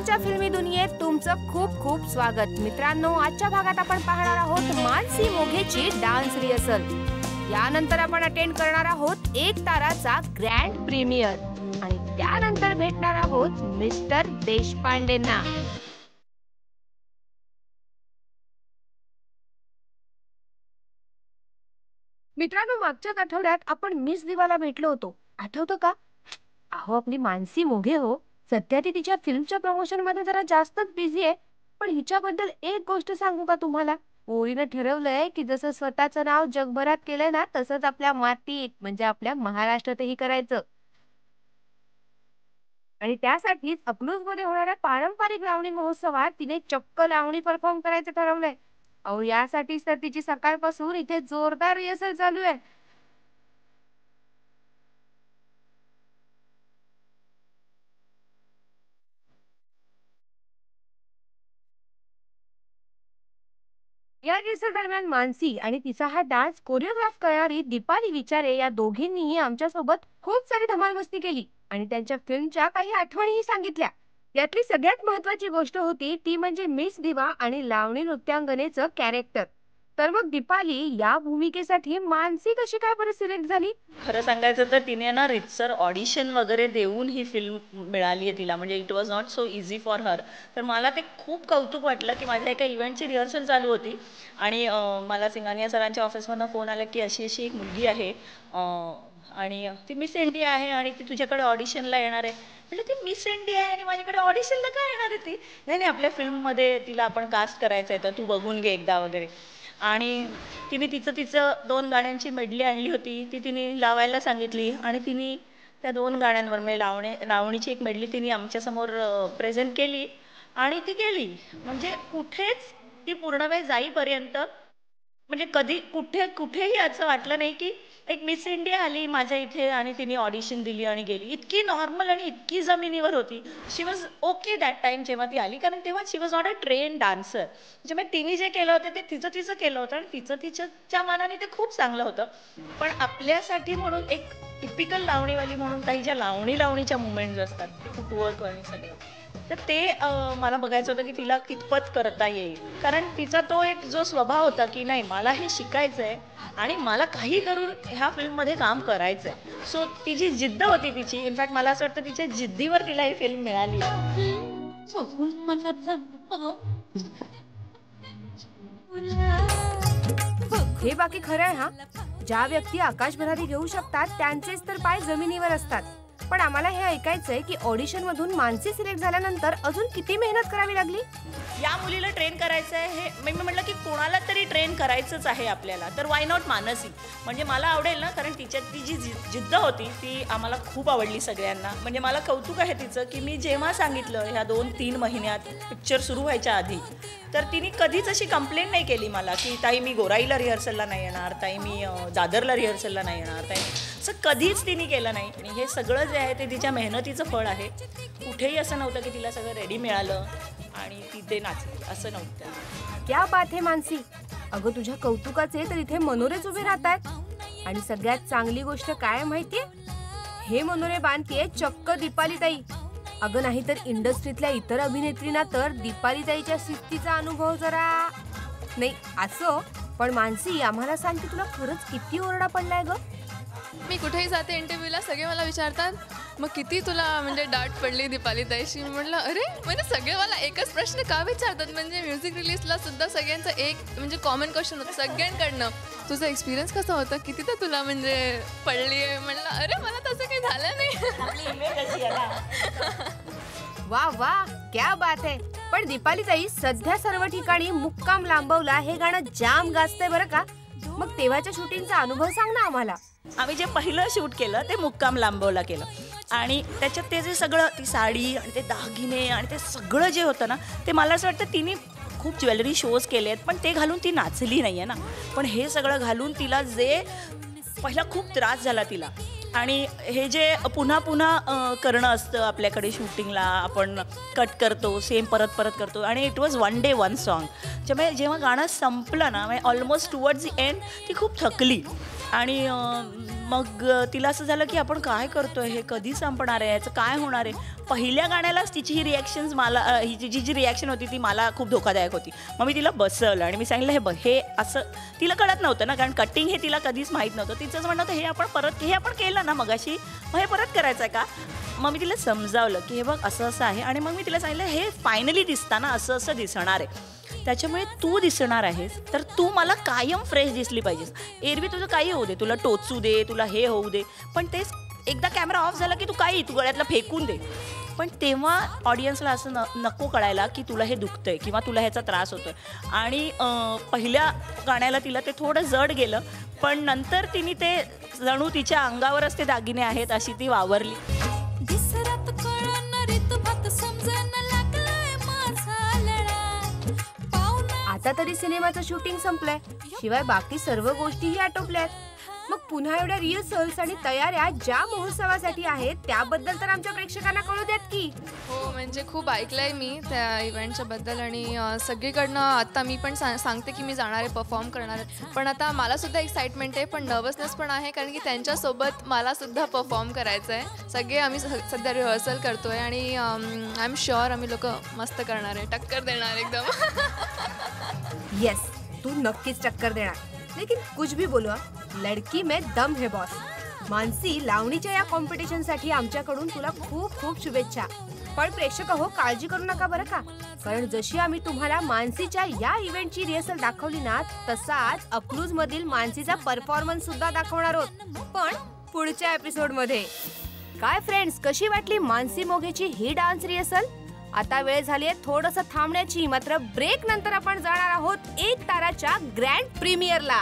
स्टारच्या फिल्मी दुनियेत तुमचं खूप खूप स्वागत. मित्रांनो, आजच्या भागात आपण पाहणार आहोत मानसी मोघेची डान्स रिहर्सल. यानंतर आपण अटेंड करणार आहोत एक ताराचा ग्रँड प्रीमियर आणि त्यानंतर भेटणार आहोत मिस्टर देशपांडेंना. मित्रांनो, मागच्याच आठवड्यात आपण मिस दिवाला भेटलो होतो, आठवतं का? अहो, आपली मानसी मोघे हो, सध्या ती तिच्या फिल्मच्या प्रमोशन मध्ये जरा जास्तच बिझी आहे. पण हिच्याबद्दल एक गोष्ट सांगू का तुम्हाला? पोरीनं ठरवलंय की जसं स्वतःचं नाव जगभरात केलंय ना, तसंच आपल्या मातीत म्हणजे आपल्या महाराष्ट्रातही करायचं. आणि त्यासाठीच अकलूजमध्ये होणाऱ्या पारंपरिक लावणी महोत्सवात तिने चक्क लावणी परफॉर्म करायचं ठरवलंय. अहो, यासाठीच तर तिची सकाळपासून इथे जोरदार रिहर्सल चालू आहे. या रिहर्सल दरम्यान मानसी आणि तिचा हा डान्स कोरिओग्राफ करणारी दीपाली विचारे या दोघींनीही आमच्यासोबत खूप सारी धमाल मस्ती केली आणि त्यांच्या फिल्मच्या काही आठवणीही सांगितल्या. यातली सगळ्यात महत्वाची गोष्ट होती ती म्हणजे मिस दिवा आणि लावणी नृत्यांगनेचं कॅरेक्टर. तर मग दीपाली, या भूमिकेसाठी मानसी कशी काय बरं सिलेक्ट झाली? खरं सांगायचं तर तिने ना रितसर ऑडिशन वगैरे देऊन ही फिल्म मिळाली आहे तिला. म्हणजे it was not so easy for her. तर मला ते खूप कौतुक वाटलं की माझ्या एका इव्हेंटची रिहर्सल चालू होती आणि मला सिंगानिया सरांच्या ऑफिसमधून फोन आला की अशी अशी एक मुलगी आहे आणि ती मिस इंडिया आहे आणि ती तुझ्याकडे ऑडिशनला येणार आहे. म्हटलं ती मिस इंडिया आहे आणि माझ्याकडे ऑडिशनला काय येणार आहे ती? नाही नाही, आपल्या फिल्ममध्ये तिला आपण कास्ट करायचं आहे, तर तू बघून घे एकदा वगैरे. आणि तिने तिचं तिचं 2 गाण्यांची मेडली आणली होती, ती तिने लावायला सांगितली आणि तिने त्या 2 गाण्यांवर म्हणजे लावणीची एक मेडली तिने आमच्यासमोर प्रेझेंट केली आणि ती केली. म्हणजे कुठेच ती पूर्णवेळ जाईपर्यंत म्हणजे कधी कुठेही असं वाटलं नाही की एक मिस इंडिया आली माझ्या इथे आणि तिने ऑडिशन दिली आणि गेली. इतकी नॉर्मल आणि इतकी जमिनीवर होती. She was okay that time जेव्हा ती आली, कारण तेव्हा she was not a train dancer. म्हणजे मग तिने जे केलं होतं ते तिचं तिचं केलं होतं आणि तिचं तिच्या मानाने ते खूप चांगलं होतं. पण आपल्यासाठी म्हणून एक टिपिकल लावणीवाली म्हणून काही ज्या लावणीच्या मुवमेंट्स असतात ते फुटवर्क आणि सगळं, तर ते मला बघायचं होतं की तिला कितपत करता येईल. कारण तिचा तो एक जो स्वभाव होता की नाही, मला हे शिकायचं आहे आणि मला काही करून ह्या फिल्ममध्ये काम करायचं आहे. सो ती जी जिद्द होती तिची, इनफॅक्ट मला असं वाटतं तिच्या जिद्दीवर तिला ही फिल्म मिळाली. हे बाकी खरं आहे हा. ज्या व्यक्ती आकाशभरारी घेऊ शकतात त्यांचेच तर पाय जमिनीवर असतात. पण आम्हाला हे ऐकायचंय की ऑडिशन मधून मानसी सिलेक्ट झाल्यानंतर अजून किती मेहनत करावी लागली? या मुलीला ट्रेन करायचं आहे हे मी म्हटलं की कोणाला तरी ट्रेन करायचंच आहे आपल्याला, तर वाय नॉट मानसी. म्हणजे मला आवडेल ना, कारण तिच्यात ती जी जिद्द होती ती आम्हाला खूप आवडली सगळ्यांना. म्हणजे मला कौतुक आहे तिचं की मी जेव्हा सांगितलं ह्या 2-3 महिन्यात पिक्चर सुरू व्हायच्या आधी, तर तिने कधीच अशी कंप्लेंट नाही केली मला की ताई मी गोराईला रिहर्सलला नाही येणार, ताई मी दादरला रिहर्सलला नाही येणार, ताई असं कधीच तिने केलं नाही. आणि हे सगळं जे आहे ते तिच्या मेहनतीचं फळ आहे. कुठेही असं नव्हतं की तिला सगळं रेडी मिळालं आणि ती ते नाचली, असं नव्हतं. क्या बात आहे मानसी. अगं, तुझ्या कौतुकाचे तर इथे मनोरेच उभे राहतात. आणि सगळ्यात चांगली गोष्ट काय माहितीये? हे मनोरे बांधतीये चक्क दीपाली ताई. अगं, नाही तर इंडस्ट्रीतल्या इतर अभिनेत्रींना तर दीपाली ताईच्या शिस्तीचा अनुभव जरा नाही असो. पण मानसी, आम्हाला सांग की तुला खरंच किती ओरडा पडलाय ग? मी कुठेही जाते इंटरव्ह्यूला, सगळे मला विचारतात मग किती तुला म्हणजे डाट पडली दीपाली ताईशी. म्हटलं अरे, म्हणजे सगळे मला एकच प्रश्न का विचारतात? म्हणजे म्युझिक रिलीजला सुद्धा सगळ्यांचं एक म्हणजे कॉमन क्वेश्चन होतं सगळ्यांकडनं, तुझा एक्सपिरियन्स कसा होता, किती तर तुला म्हणजे पडली आहे. म्हणलं अरे, मला तसं काही झालं नाही. वा वा, क्या बात आहे. पण दीपाली ताई, सध्या सर्व ठिकाणी मुक्काम लांबवला हे गाणं जाम गाजतंय बरं का. मग तेव्हाच्या शूटिंगचा अनुभव सांग ना आम्हाला. आम्ही जे पहिलं शूट केलं ते मुक्काम लांबवला केलं आणि त्याच्यात ते जे सगळं, ती साडी आणि ते दागिने आणि ते सगळं जे होतं ना, ते मला असं वाटतं तिने खूप ज्वेलरी शोज केले आहेत, पण ते घालून ती नाचली नाही आहे ना. पण हे सगळं घालून तिला जे पहिला खूप त्रास झाला तिला. आणि हे जे पुन्हा पुन्हा करणं असतं आपल्याकडे शूटिंगला, आपण कट करतो, सेम परत परत करतो आणि इट वॉज 1 डे 1 सॉन्ग. त्यामुळे जेव्हा गाणं संपलं ना, म्हणजे ऑलमोस्ट टुवर्ड्स द एंड ती खूप थकली आणि मग तिला असं झालं की आपण काय करतोय, हे कधी संपणार आहे, याचं काय होणार आहे. पहिल्या गाण्यालाच तिची ही रिॲक्शन्स मला ही जी रिॲक्शन होती ती मला खूप धोकादायक होती. मग मी तिला बसवलं आणि मी सांगितलं हे असं तिला कळत नव्हतं ना, कारण कटिंग हे तिला कधीच माहीत नव्हतं. तिचंच म्हणणं होतं हे आपण केलं ना मगाशी, मग हे परत करायचं आहे का. मग मी तिला समजावलं की हे बघ असं असं आहे. आणि मग मी तिला सांगितलं हे फायनली दिसताना असं असं दिसणार आहे, त्याच्यामुळे तू दिसणार आहेस तर तू मला कायम फ्रेश दिसली पाहिजेस. एरवी तुझं काही होऊ दे, तुला टोचू दे, तुला हे होऊ दे, पण तेच एकदा कॅमेरा ऑफ झाला की तू गळ्यातला फेकून दे. पण तेव्हा ऑडियन्सला असं नको कळायला की तुला हे दुखतंय किंवा तुला ह्याचा त्रास होतोय. आणि पहिल्या गाण्याला तिला ते थोडं जड गेलं, पण नंतर तिने ते जणू तिच्या अंगावरच ते दागिने आहेत अशी ती वावरली. आता तरी सिनेमाचं शूटिंग संपलंय, शिवाय बाकी सर्व गोष्टीही आटोपल्यात. मग पुन्हा एवढ्या रिहर्सल्स आणि तयाऱ्या ज्या महोत्सवासाठी आहेत त्याबद्दल तर आमच्या प्रेक्षकांना कळू द्यात की. हो, म्हणजे खूप ऐकलंय मी त्या इव्हेंटच्या बद्दल आणि सगळीकडनं आता मी पण सांगते की मी जाणार आहे, परफॉर्म करणार आहे. पण आता मला सुद्धा एक्साइटमेंट आहे, पण नर्वसनेस पण आहे, कारण की त्यांच्यासोबत मला सुद्धा परफॉर्म करायचं आहे. सगळे आम्ही सध्या रिहर्सल करतोय आणि आय एम शुअर आम्ही लोक मस्त करणार आहे, टक्कर देणार एकदम. येस, तू नक्कीच टक्कर देणार. लेकिन कुछ भी बोलो, लडकी में दम है बॉस. मानसी, लावणीच्या या कॉम्पिटिशन साठी आमच्याकडून तुला खूप खूप शुभेच्छा. पण प्रेक्षक हो, काळजी करू नका बरं का, कारण जशी आम्ही तुम्हाला मानसीच्या या इव्हेंटची रिहर्सल दाखवली ना, तसाच अकलूज मधील मानसीचा परफॉर्मन्स सुद्धा दाखवणार आहोत, पण पुढच्या एपिसोड मध्ये. काय फ्रेंड्स, कशी वाटली मानसी मोघेची ही डान्स रिहर्सल? आता वेळ झाली आहे थोडंसं थांबण्याची. मात्र ब्रेक नंतर आपण जाणार आहोत एक ताराच्या ग्रँड प्रीमियरला.